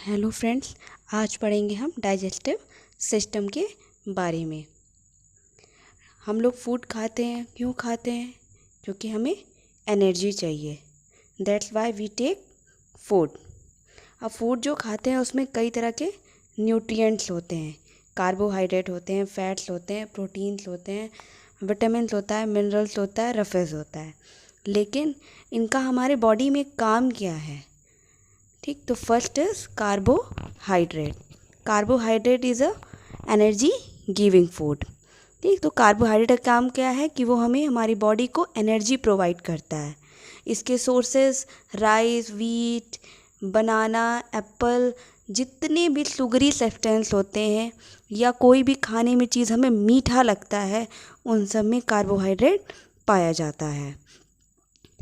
Hello friends, आज पढ़ेंगे हम डाइजेस्टिव सिस्टम के बारे में। हम लोग फूड खाते हैं, क्यों खाते हैं? क्योंकि हमें एनर्जी चाहिए। That's why we take food. अब फूड जो खाते हैं उसमें कई तरह के न्यूट्रिएंट्स होते हैं। कार्बोहाइड्रेट होते हैं, फैट्स होते हैं, प्रोटीन्स होते हैं, विटामिन्स होता है, मिनरल्स होता है, रफेज होता है। लेकिन इनका हमारे बॉडी में काम क्या है? ठीक, तो first is carbohydrate. Carbohydrate is a energy giving food. ठीक, तो कार्बोहाइड्रेट का काम क्या है कि वो हमें हमारी बॉडी को एनर्जी प्रोवाइड करता है। इसके सोर्सेस राइस, व्हीट, बनाना, एप्पल, जितने भी शुगरी सब्सटेंस होते हैं या कोई भी खाने में चीज़ हमें मीठा लगता है, उन सब में कार्बोहाइड्रेट पाया जाता है।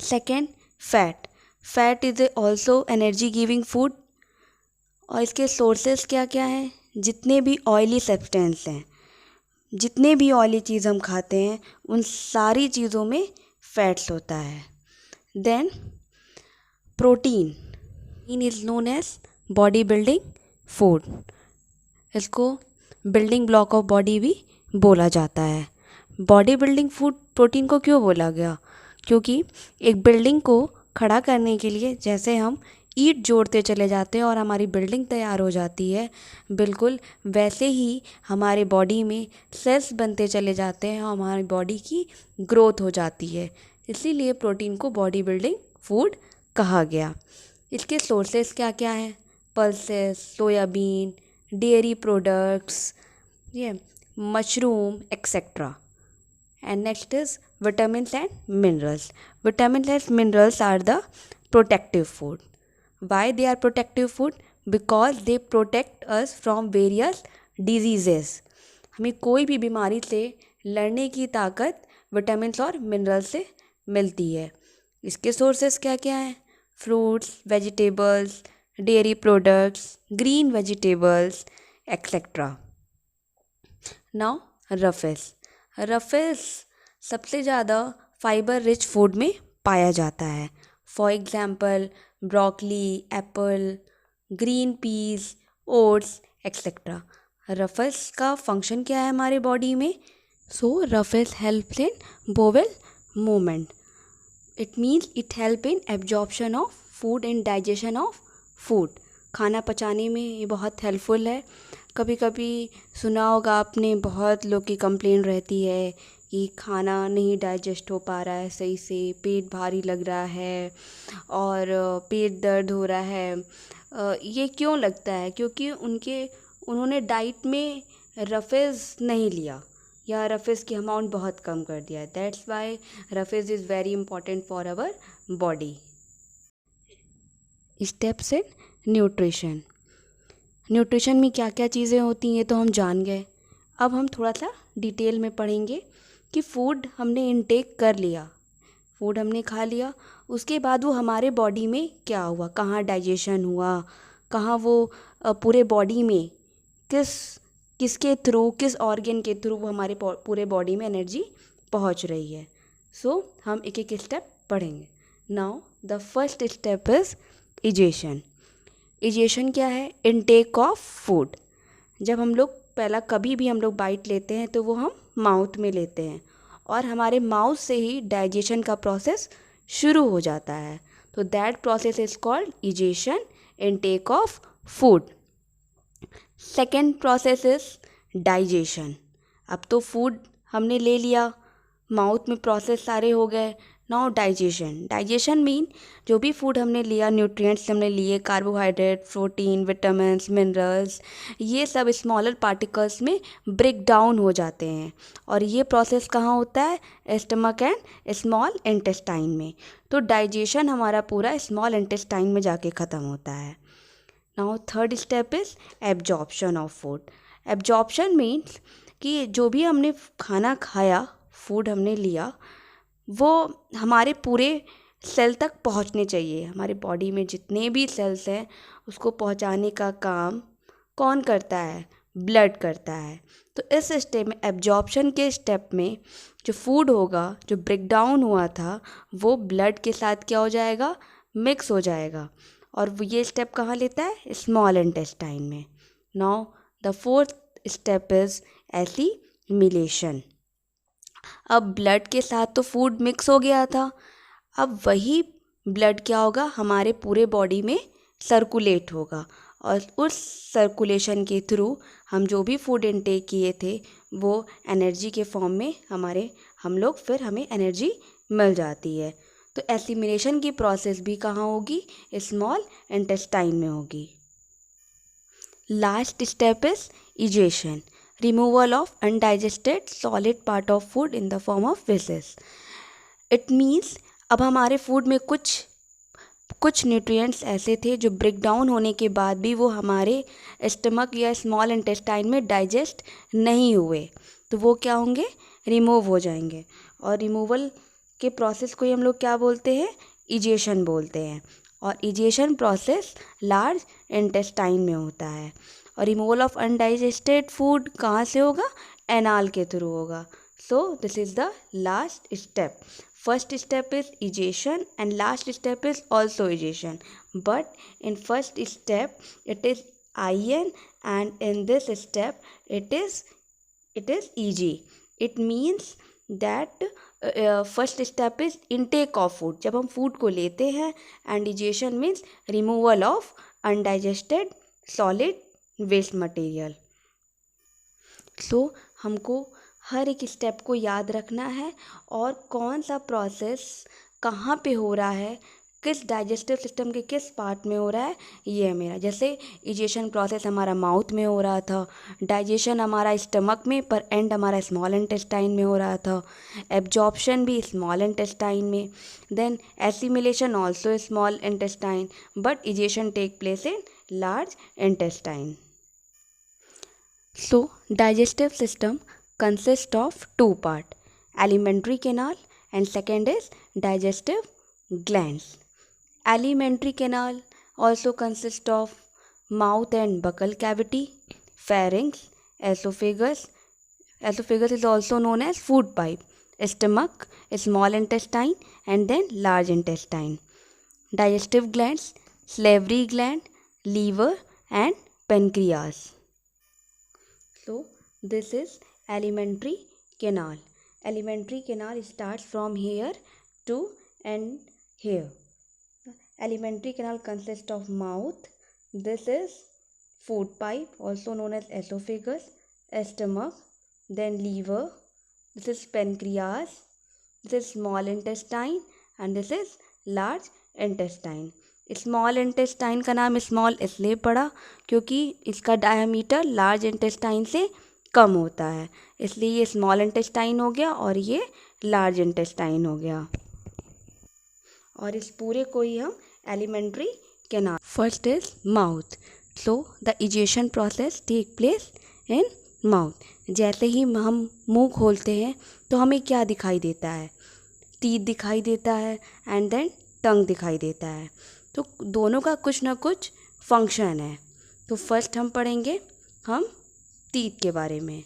Second, fat. Fat is also energy giving food. और इसके सोर्सेस क्या क्या हैं? जितने भी ऑयली सब्सटेंस हैं, जितने भी ऑयली चीज़ हम खाते हैं, उन सारी चीज़ों में फैट्स होता है। Then protein is known as body building food. इसको बिल्डिंग ब्लॉक ऑफ बॉडी भी बोला जाता है। बॉडी बिल्डिंग फूड प्रोटीन को क्यों बोला गया? क्योंकि एक बिल्डिंग को खड़ा करने के लिए जैसे हम ईंट जोड़ते चले जाते हैं और हमारी बिल्डिंग तैयार हो जाती है, बिल्कुल वैसे ही हमारे बॉडी में सेल्स बनते चले जाते हैं और हमारी बॉडी की ग्रोथ हो जाती है। इसीलिए प्रोटीन को बॉडी बिल्डिंग फूड कहा गया। इसके सोर्सेस क्या क्या हैं? पल्सेस, सोयाबीन, डेयरी प्रोडक्ट्स, ये mushroom etcetera. And next is vitamins and minerals. Vitamins and minerals are the protective food. Why they are protective food? Because they protect us from various diseases. हमें कोई भी बीमारी से लड़ने की ताकत vitamins और मिनरल्स से मिलती है। इसके सोर्सेस क्या क्या हैं? Fruits, vegetables, dairy products, green vegetables etcetera. Now roughage. Roughage सबसे ज़्यादा फाइबर रिच फूड में पाया जाता है। For example broccoli, Apple, green peas, oats etcetera. Roughage का फंक्शन क्या है हमारे बॉडी में? सो roughage helps in bowel movement. It means it help in absorption of food and digestion of food. खाना पचाने में ये बहुत हेल्पफुल है। कभी कभी सुना होगा आपने, बहुत लोग की कंप्लेंट रहती है कि खाना नहीं डाइजेस्ट हो पा रहा है सही से, पेट भारी लग रहा है और पेट दर्द हो रहा है। ये क्यों लगता है? क्योंकि उन्होंने डाइट में रफेज नहीं लिया या रफेज की अमाउंट बहुत कम कर दिया। That's why roughage is very important for our body. Steps in nutrition. Nutrition में क्या क्या चीज़ें होती हैं तो हम जान गए। अब हम थोड़ा सा डिटेल में पढ़ेंगे कि फूड हमने इनटेक कर लिया, फूड हमने खा लिया, उसके बाद वो हमारे बॉडी में क्या हुआ, कहाँ डाइजेशन हुआ, कहाँ वो पूरे बॉडी में किसके थ्रू, किस ऑर्गन के थ्रू वो हमारे पूरे बॉडी में एनर्जी पहुंच रही है। सो हम एक एक स्टेप पढ़ेंगे। Now the first step is egestion. Egestion क्या है? Intake of food. जब हम लोग पहला कभी भी हम लोग बाइट लेते हैं तो वो हम माउथ में लेते हैं और हमारे माउथ से ही डाइजेशन का प्रोसेस शुरू हो जाता है। तो that process is called egestion, intake of food. Second process is digestion. अब तो फूड हमने ले लिया, माउथ में प्रोसेस सारे हो गए। Now digestion. डाइजेशन मीन जो भी फूड हमने लिया, न्यूट्रिएंट्स हमने लिए, कार्बोहाइड्रेट, प्रोटीन, विटामिन्स, मिनरल्स, ये सब स्मॉलर पार्टिकल्स में ब्रेक डाउन हो जाते हैं। और ये प्रोसेस कहाँ होता है? स्टमक एंड स्मॉल इंटेस्टाइन में। तो डाइजेशन हमारा पूरा स्मॉल इंटेस्टाइन में जाके ख़त्म होता है। Now third step is absorption of food. Absorption means कि जो भी हमने खाना खाया, फूड हमने लिया, वो हमारे पूरे सेल तक पहुंचने चाहिए। हमारे बॉडी में जितने भी सेल्स हैं उसको पहुंचाने का काम कौन करता है? ब्लड करता है। तो इस स्टेप में, एब्जॉर्प्शन के स्टेप में, जो फूड होगा, जो ब्रेक डाउन हुआ था, वो ब्लड के साथ क्या हो जाएगा? मिक्स हो जाएगा और ये स्टेप कहाँ लेता है? स्मॉल इंटेस्टाइन में। Now the fourth step is assimilation. अब ब्लड के साथ तो फूड मिक्स हो गया था, अब वही ब्लड क्या होगा? हमारे पूरे बॉडी में सर्कुलेट होगा और उस सर्कुलेशन के थ्रू हम जो भी फूड इनटेक किए थे वो एनर्जी के फॉर्म में हमें एनर्जी मिल जाती है। तो एसिमिलेशन की प्रोसेस भी कहाँ होगी? स्मॉल इंटेस्टाइन में होगी। Last step is egestion, removal of undigested solid part of food in the form of feces. It means अब हमारे फूड में कुछ न्यूट्रिएंट्स ऐसे थे जो ब्रेक डाउन होने के बाद भी वो हमारे स्टमक या स्मॉल इंटेस्टाइन में डाइजेस्ट नहीं हुए, तो वो क्या होंगे? रिमूव हो जाएंगे। और रिमूवल के प्रोसेस को ही हम लोग क्या बोलते हैं? इजेशन बोलते हैं। और इजेशन प्रोसेस लार्ज इंटेस्टाइन में होता है। और रिमूवल ऑफ अनडाइजेस्टेड फूड कहाँ से होगा? एनाल के थ्रू होगा। सो this is the last step. First step is egestion and last step is also egestion, but in first step it is IN and in this step it is EG. It means that first step is intake of food, जब हम food को लेते हैं, and digestion means removal of undigested solid waste material. So हमको हर एक step को याद रखना है और कौन सा प्रोसेस कहाँ पे हो रहा है, किस डाइजेस्टिव सिस्टम के किस पार्ट में हो रहा है, ये है मेरा। जैसे इजेशन प्रोसेस हमारा माउथ में हो रहा था, डाइजेशन हमारा स्टमक में, पर एंड हमारा स्मॉल इंटेस्टाइन में हो रहा था, एब्जॉर्प्शन भी स्मॉल इंटेस्टाइन में, then assimilation also small intestine, but egestion take place in large intestine. So, digestive system consists of two parts, alimentary canal and second is digestive glands. Alimentary canal also consists of mouth and buccal cavity, pharynx, esophagus. Esophagus is also known as food pipe, stomach, small intestine and then large intestine. Digestive glands, salivary gland, liver and pancreas. So this is alimentary canal. Alimentary canal starts from here to end here. Alimentary canal consists of mouth. This is food pipe, also known as esophagus, stomach, then liver. This is pancreas. This is small intestine and this is large intestine. Small intestine का नाम small इसलिए पड़ा क्योंकि इसका diameter large intestine से कम होता है, इसलिए ये स्मॉल इंटेस्टाइन हो गया और ये लार्ज इंटेस्टाइन हो गया। और इस पूरे को ही हम alimentary canal. First is mouth. So the ingestion process take place in mouth. जैसे ही हम मुंह खोलते हैं तो हमें क्या दिखाई देता है? टीथ दिखाई देता है एंड देन टंग दिखाई देता है। तो दोनों का कुछ ना कुछ फंक्शन है। तो फर्स्ट हम पढ़ेंगे हम टीथ के बारे में।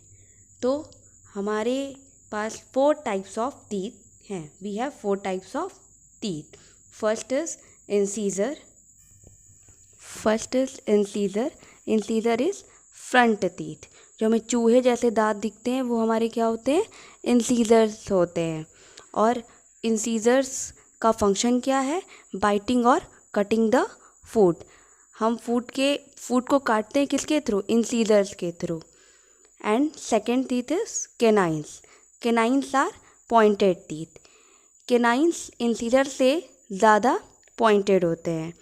तो हमारे पास 4 टाइप्स ऑफ टीथ हैं। We have 4 types of teeth. First is incisor. Incisor is front teeth. जो हमें चूहे जैसे दांत दिखते हैं वो हमारे क्या होते हैं? इंसीजर्स होते हैं। और इंसीजर्स का फंक्शन क्या है? बाइटिंग और कटिंग द फूड। हम फूड को काटते हैं किसके थ्रू? इंसीजर्स के through. And second teeth is canines. Canines are pointed teeth. Canines incisor से ज़्यादा पॉइंटेड होते हैं।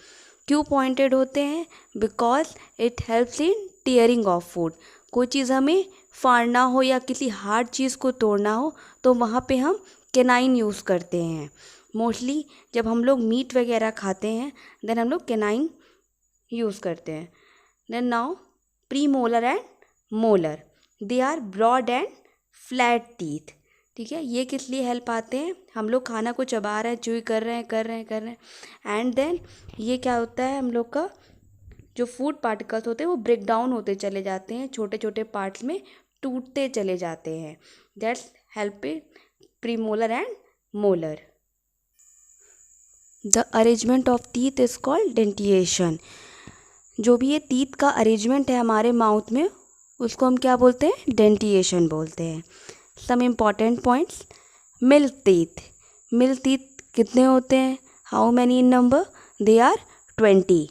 क्यों पॉइंटेड होते हैं? Because it helps in tearing of food. कोई चीज़ हमें फाड़ना हो या किसी हार्ड चीज़ को तोड़ना हो तो वहाँ पे हम कैनाइन यूज़ करते हैं। मोस्टली जब हम लोग मीट वगैरह खाते हैं देन हम लोग कैनाइन यूज़ करते हैं। Then now premolar and molar, they are broad and flat teeth. ठीक है, ये किस लिए हेल्प आते हैं? हम लोग खाना को चबा रहे हैं, च्यूई कर रहे हैं एंड देन ये क्या होता है, हम लोग का जो फूड पार्टिकल्स होते हैं वो ब्रेक डाउन होते चले जाते हैं, छोटे छोटे पार्ट्स में टूटते चले जाते हैं। That's help pre molar and molar. The arrangement of teeth is called डेंटिएशन। जो भी ये टीथ का अरेंजमेंट है हमारे माउथ में उसको हम क्या बोलते हैं? डेंटिएशन बोलते हैं। Some important points. Milk teeth. Milk teeth कितने होते हैं? How many in number? They are 20।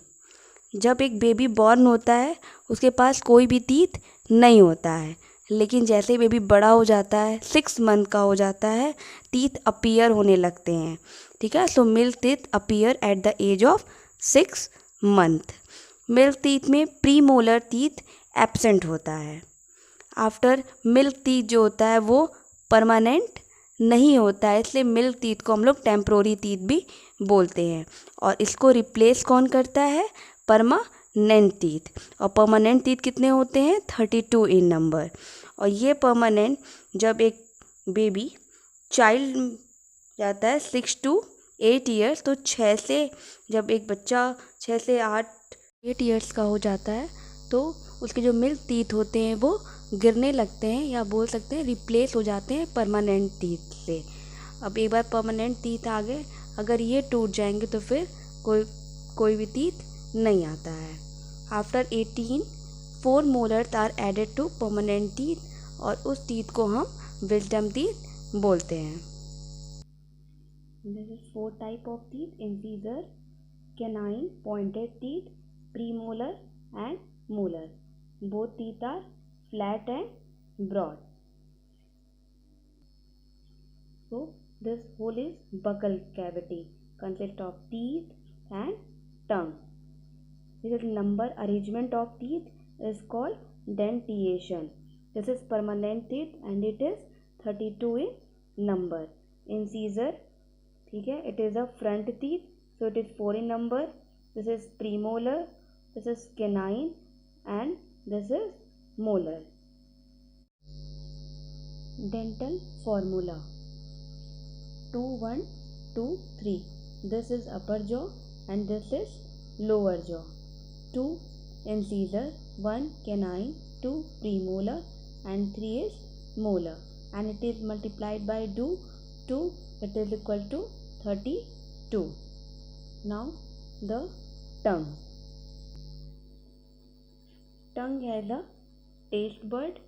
जब एक बेबी बॉर्न होता है उसके पास कोई भी टीथ नहीं होता है, लेकिन जैसे ही बेबी बड़ा हो जाता है, 6 मंथ का हो जाता है, टीथ अपीयर होने लगते हैं। ठीक है, so milk teeth appear at the age of 6 month. Milk teeth में प्री मोलर टीथ एब्सेंट होता है। आफ्टर मिल्क टीथ जो होता है वो परमानेंट नहीं होता है, इसलिए मिल्क टीथ को हम लोग टेम्प्रोरी टीथ भी बोलते हैं। और इसको रिप्लेस कौन करता है? Permanent teeth. और परमानेंट टीथ कितने होते हैं? 32 इन नंबर। और ये परमानेंट जब एक बेबी चाइल्ड जाता है 6 to 8 ईयर्स, तो 6 से जब एक बच्चा 6 से 8 ईयर्स का हो जाता है तो उसके जो मिल्क टीथ होते हैं वो गिरने लगते हैं, या बोल सकते हैं रिप्लेस हो जाते हैं परमानेंट टीथ से। अब एक बार परमानेंट टीथ आ गए, अगर ये टूट जाएंगे तो फिर कोई भी टीथ नहीं आता है। After 18 4 molars are added to permanent teeth, और उस टीथ को हम विजडम टीथ बोलते हैं। There is 4 type of teeth: incisor, canine, pointed teeth, premolar and molar. Both teeth are flat and broad. So this whole is buccal cavity, consists of teeth and tongue. This is number arrangement of teeth is called dentition. This is permanent teeth and it is 32 in number. Incisor, ठीक है, it is a front teeth, so it is 4 in number. This is premolar, this is canine and this is molar. Dental formula: 2 1 2 3. This is upper jaw and this is lower jaw. 2 incisor, 1 canine, 2 premolar and 3 is molar, and it is multiplied by 2, it is equal to 32. Now the tongue. Tongue has a taste bud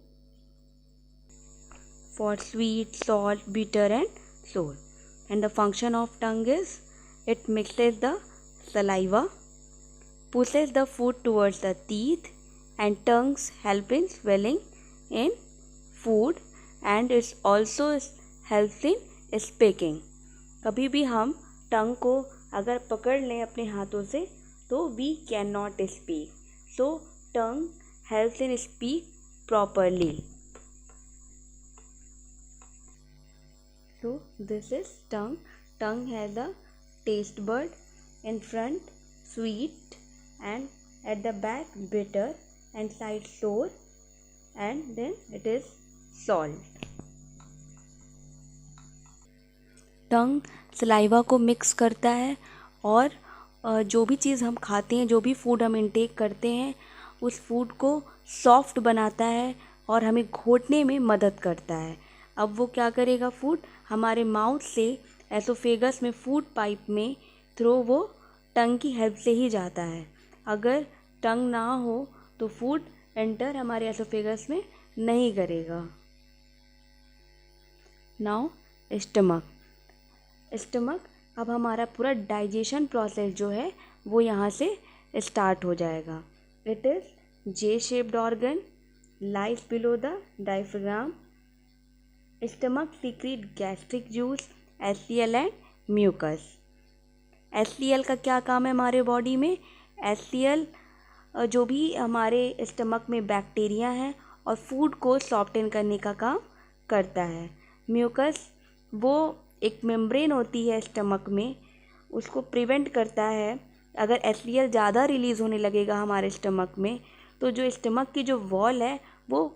for sweet, salt, bitter and sour. And the function of tongue is it mixes the saliva, pushes the food towards the teeth, and tongues help in swelling in food, and it also helps in speaking. कभी भी हम टंग को अगर पकड़ लें अपने हाथों से तो we can not speak, so tongue helps in speak properly. So this is tongue. Tongue has a taste bud, in front sweet and at the back bitter and side sour, and then it is salt. Tongue saliva को mix करता है और जो भी चीज़ हम खाते हैं, जो भी फूड हम इंटेक करते हैं, उस फूड को सॉफ्ट बनाता है और हमें घोटने में मदद करता है। अब वो क्या करेगा? फूड हमारे माउथ से एसोफेगस में फूड पाइप में थ्रू वो टंग की हेल्प से ही जाता है। अगर टंग ना हो तो फूड एंटर हमारे एसोफेगस में नहीं करेगा। Now stomach. अब हमारा पूरा डाइजेशन प्रोसेस जो है वो यहाँ से स्टार्ट हो जाएगा। It is J shaped organ, lies below the diaphragm. Stomach secrete gastric juice, HCl and mucus. HCl का क्या काम है हमारे बॉडी में? एचसीएल जो भी हमारे स्टमक में बैक्टीरिया हैं और फूड को सॉफ्टन करने का काम करता है। म्यूकस वो एक मेम्ब्रेन होती है स्टमक में, उसको प्रिवेंट करता है। अगर एचसीएल ज़्यादा रिलीज़ होने लगेगा हमारे स्टमक में तो जो स्टमक की जो वॉल है वो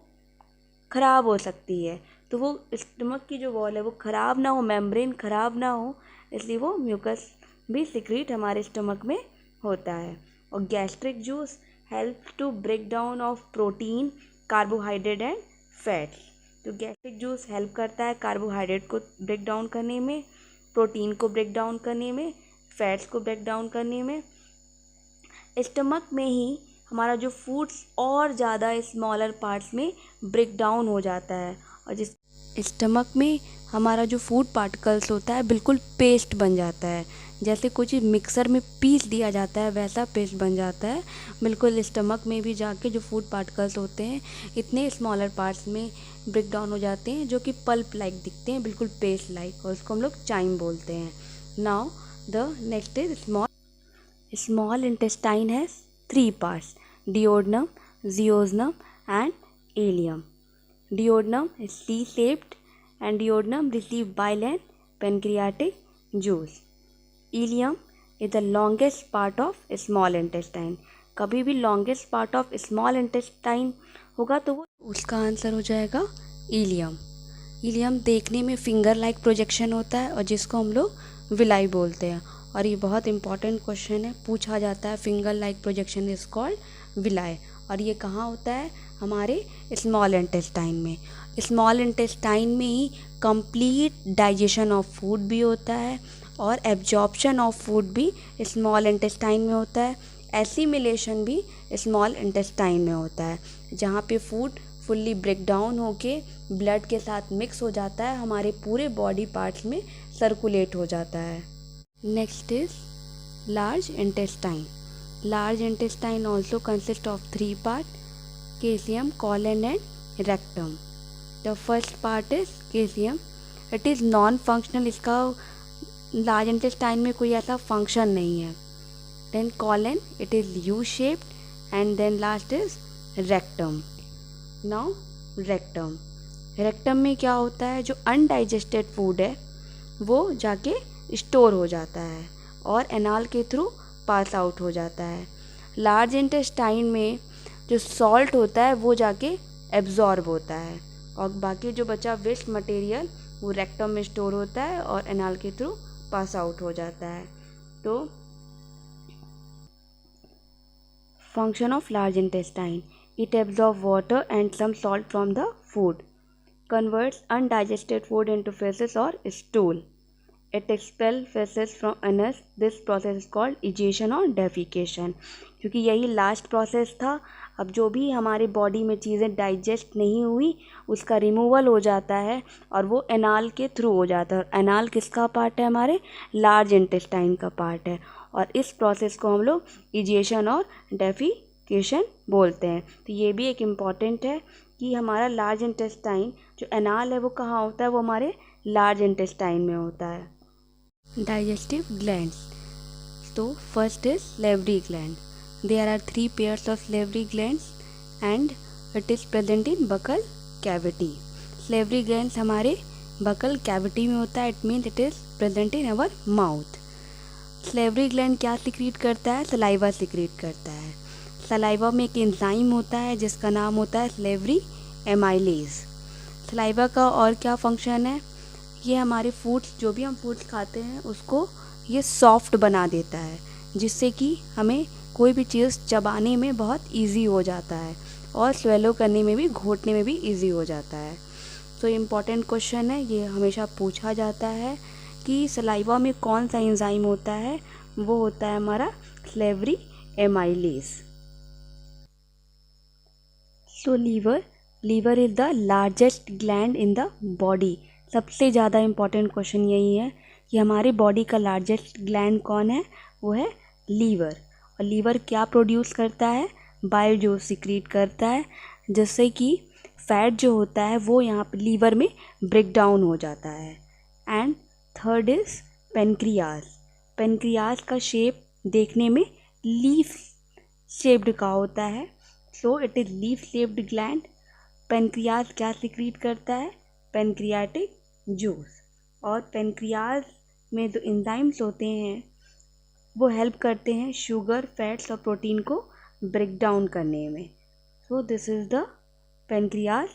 ख़राब हो सकती है। तो वो स्टमक की जो वॉल है वो ख़राब ना हो, मेम्ब्रेन ख़राब ना हो, इसलिए वो म्यूकस भी सीक्रेट हमारे स्टमक में होता है। और gastric juice help to break down of protein, carbohydrate and fats. तो गैस्ट्रिक जूस हेल्प करता है कार्बोहाइड्रेट को ब्रेक डाउन करने में, प्रोटीन को ब्रेक डाउन करने में, फैट्स को ब्रेक डाउन करने में। स्टमक में ही हमारा जो फूड्स और ज़्यादा स्मॉलर पार्ट्स में ब्रेक डाउन हो जाता है, और जिस स्टमक में हमारा जो फूड पार्टिकल्स होता है बिल्कुल पेस्ट बन जाता है। जैसे कुछ मिक्सर में पीस दिया जाता है वैसा पेस्ट बन जाता है। बिल्कुल स्टमक में भी जाके जो फूड पार्टिकल्स होते हैं इतने स्मॉलर पार्ट्स में ब्रेक डाउन हो जाते हैं जो कि पल्प लाइक दिखते हैं, बिल्कुल पेस्ट लाइक, और उसको हम लोग चाइम बोलते हैं। Now the next is small intestine has 3 parts: duodenum, duodenum and ileum. Duodenum is C-shaped and duodenum receive bile and pancreatic juice. Ileum is the longest part of small intestine. कभी भी longest part of small intestine होगा तो वो उसका answer हो जाएगा ilium. Ilium देखने में फिंगर लाइक प्रोजेक्शन होता है और जिसको हम लोग विलाई बोलते हैं, और ये बहुत इंपॉर्टेंट क्वेश्चन है, पूछा जाता है। Finger like projection is called villi, और ये कहाँ होता है? हमारे स्मॉल इंटेस्टाइन में। स्मॉल इंटेस्टाइन में ही कंप्लीट डाइजेशन ऑफ फूड भी होता है और एब्जॉर्प्शन ऑफ फूड भी स्मॉल इंटेस्टाइन में होता है। एसिमिलेशन भी स्मॉल इंटेस्टाइन में होता है, जहाँ पे फूड फुल्ली ब्रेक डाउन होके ब्लड के साथ मिक्स हो जाता है, हमारे पूरे बॉडी पार्ट्स में सर्कुलेट हो जाता है। Next is large intestine. Large intestine also consists of 3 parts: caecum, colon and rectum. The first part is caecum. It is non-functional. इसका लार्ज इंटेस्टाइन में कोई ऐसा फंक्शन नहीं है. Then colon, it is U-shaped, and then last is rectum. Now rectum. rectum में क्या होता है? जो अनडाइजेस्टेड फूड है वो जाके स्टोर हो जाता है और एनाल के थ्रू पास आउट हो जाता है. लार्ज इंटेस्टाइन में जो सॉल्ट होता है वो जाके एब्जॉर्ब होता है और बाकी जो बचा वेस्ट मटेरियल वो रेक्टम में स्टोर होता है और एनाल के थ्रू पास आउट हो जाता है. तो function of large intestine: it absorb water and some salt from the food, converts undigested food into faces और stool, it expel faces from anus. This process is called egestion और defecation. क्योंकि यही last process था. अब जो भी हमारे body में चीज़ें डाइजेस्ट नहीं हुई उसका रिमूवल हो जाता है और वो एनाल के थ्रू हो जाता है. एनाल किसका पार्ट है? हमारे लार्ज इंटेस्टाइन का पार्ट है, और इस प्रोसेस को हम लोग इजेशन और डेफिकेशन बोलते हैं. तो ये भी एक इम्पॉर्टेंट है कि हमारा लार्ज इंटेस्टाइन जो एनाल है वो कहाँ होता है? वो हमारे लार्ज इंटेस्टाइन में होता है. Digestive glands. So first is salivary gland. There are 3 pairs of salivary glands and it is present in buccal cavity. Salivary glands हमारे buccal cavity में होता है. It means it is present in our mouth. Salivary gland क्या secrete करता है? Saliva secrete करता है. Saliva में एक एंजाइम होता है जिसका नाम होता है salivary amylase. Saliva का और क्या फंक्शन है? ये हमारे फूड्स, जो भी हम फूड्स खाते हैं उसको ये सॉफ्ट बना देता है, जिससे कि हमें कोई भी चीज़ चबाने में बहुत इजी हो जाता है और स्वेलो करने में भी, घोटने में भी इजी हो जाता है. तो इम्पॉर्टेंट क्वेश्चन है, ये हमेशा पूछा जाता है कि सलाइवा में कौन सा एंजाइम होता है? वो होता है हमारा salivary amylase. So liver is the largest gland in the body. सबसे ज़्यादा इम्पॉर्टेंट क्वेश्चन यही है कि हमारे बॉडी का लार्जेस्ट ग्लैंड कौन है? वो है लीवर. और लीवर क्या प्रोड्यूस करता है? बाइल जो सिक्रीट करता है, जिससे कि फैट जो होता है वो यहाँ पर लीवर में ब्रेक डाउन हो जाता है. And third is pancreas. Pancreas का शेप देखने में लीफ शेप्ड का होता है. So it is leaf shaped gland. Pancreas क्या सिक्रीट करता है? Pancreatic juice. और पेनक्रियाज में जो एंजाइम्स होते हैं वो हेल्प करते हैं शुगर, फैट्स और प्रोटीन को ब्रेक डाउन करने में. So this is the pancreas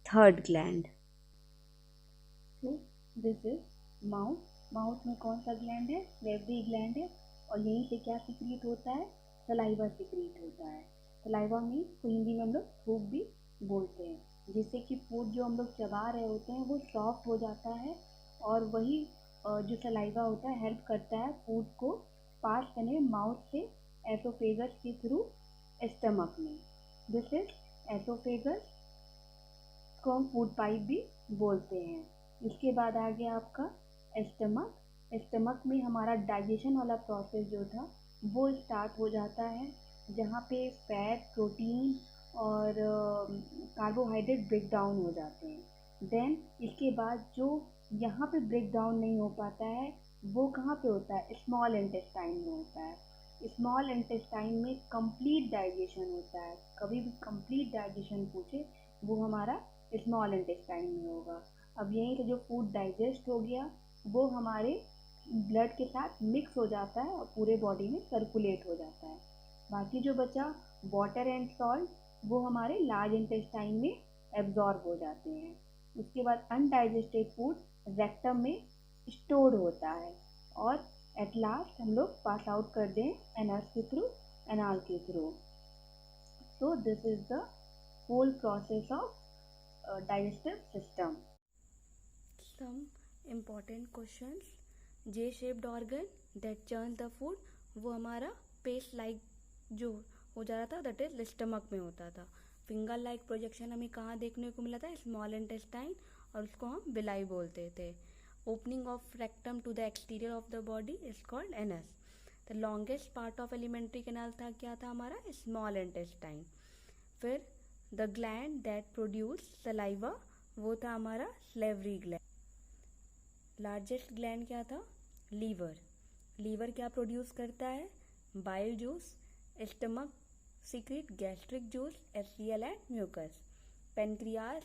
third gland. So this is mouth. Mouth में कौन सा ग्लैंड है? salivary ग्लैंड है, और यहीं से क्या सिक्रीट होता है? सलाइवा सिक्रीट होता है. सलाइवा में तो हिंदी में हम लोग थूक भी बोलते हैं, जिससे कि फूड जो हम लोग चबा रहे होते हैं वो सॉफ्ट हो जाता है, और वही जो सलाइवा होता है हेल्प करता है फूड को पास करने माउथ से एसोफेगस के थ्रू स्टमक में। दिस इज एसोफेगस को हम फूड पाइप भी बोलते हैं। इसके बाद आ गया आपका स्टमक। स्टमक में हमारा डाइजेशन वाला प्रोसेस जो था वो स्टार्ट हो जाता है, जहाँ पे फैट, प्रोटीन और कार्बोहाइड्रेट ब्रेक डाउन हो जाते हैं। देन इसके बाद जो यहाँ पे ब्रेक डाउन नहीं हो पाता है वो कहाँ पे होता है, स्मॉल इंटेस्टाइन में होता है। स्मॉल इंटेस्टाइन में कंप्लीट डाइजेशन होता है। कभी भी कंप्लीट डाइजेशन पूछे वो हमारा स्मॉल इंटेस्टाइन में होगा। अब यहीं से जो फूड डाइजेस्ट हो गया वो हमारे ब्लड के साथ मिक्स हो जाता है और पूरे बॉडी में सर्कुलेट हो जाता है। बाकी जो बचा वाटर एंड सॉल्ट वो हमारे लार्ज इंटेस्टाइन में एब्जॉर्ब हो जाते हैं। उसके बाद अनडाइजेस्टेड फूड रेक्टम में स्टोर होता है और एट लास्ट हम लोग पास आउट कर दें एनस के थ्रू, एनाल के थ्रू। So this is the whole process of digestive system. Some important questions. J-shaped organ that churns the food, वो हमारा पेस्ट लाइक जो हो जा रहा था दैट इज स्टमक में होता था। फिंगर लाइक प्रोजेक्शन हमें कहाँ देखने को मिला था, स्मॉल इंटेस्टाइन, और उसको हम बिलाई बोलते थे। Opening of rectum to the exterior of the body is called anus. The longest part of alimentary canal था क्या था हमारा, स्मॉल इंटेस्टाइन। फिर the gland that produce saliva वो था हमारा सलेवरी ग्लैंड। लार्जेस्ट ग्लैंड क्या था, लीवर। लीवर क्या प्रोड्यूस करता है, bile juice. Stomach secrete gastric juice, HCl and mucus. Pancreas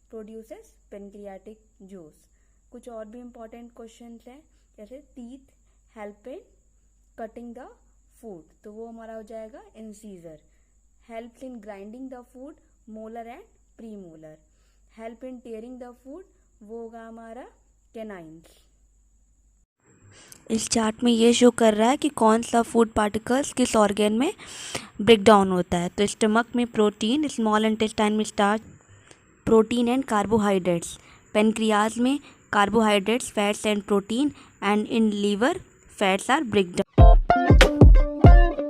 produces pancreatic juice. कुछ और भी इम्पॉर्टेंट क्वेश्चंस हैं, जैसे teeth help in cutting the food, तो वो हमारा हो जाएगा incisor. Help in grinding the food, molar and premolar. Help in tearing the food वो होगा हमारा कैनाइन्स। इस चार्ट में ये शो कर रहा है कि कौन सा फूड पार्टिकल्स किस ऑर्गन में ब्रेक डाउन होता है। तो स्टमक में प्रोटीन, स्मॉल इंटेस्टाइन में starch, protein and carbohydrates. Pancreas में carbohydrates, fats and protein, and in liver fats are break down.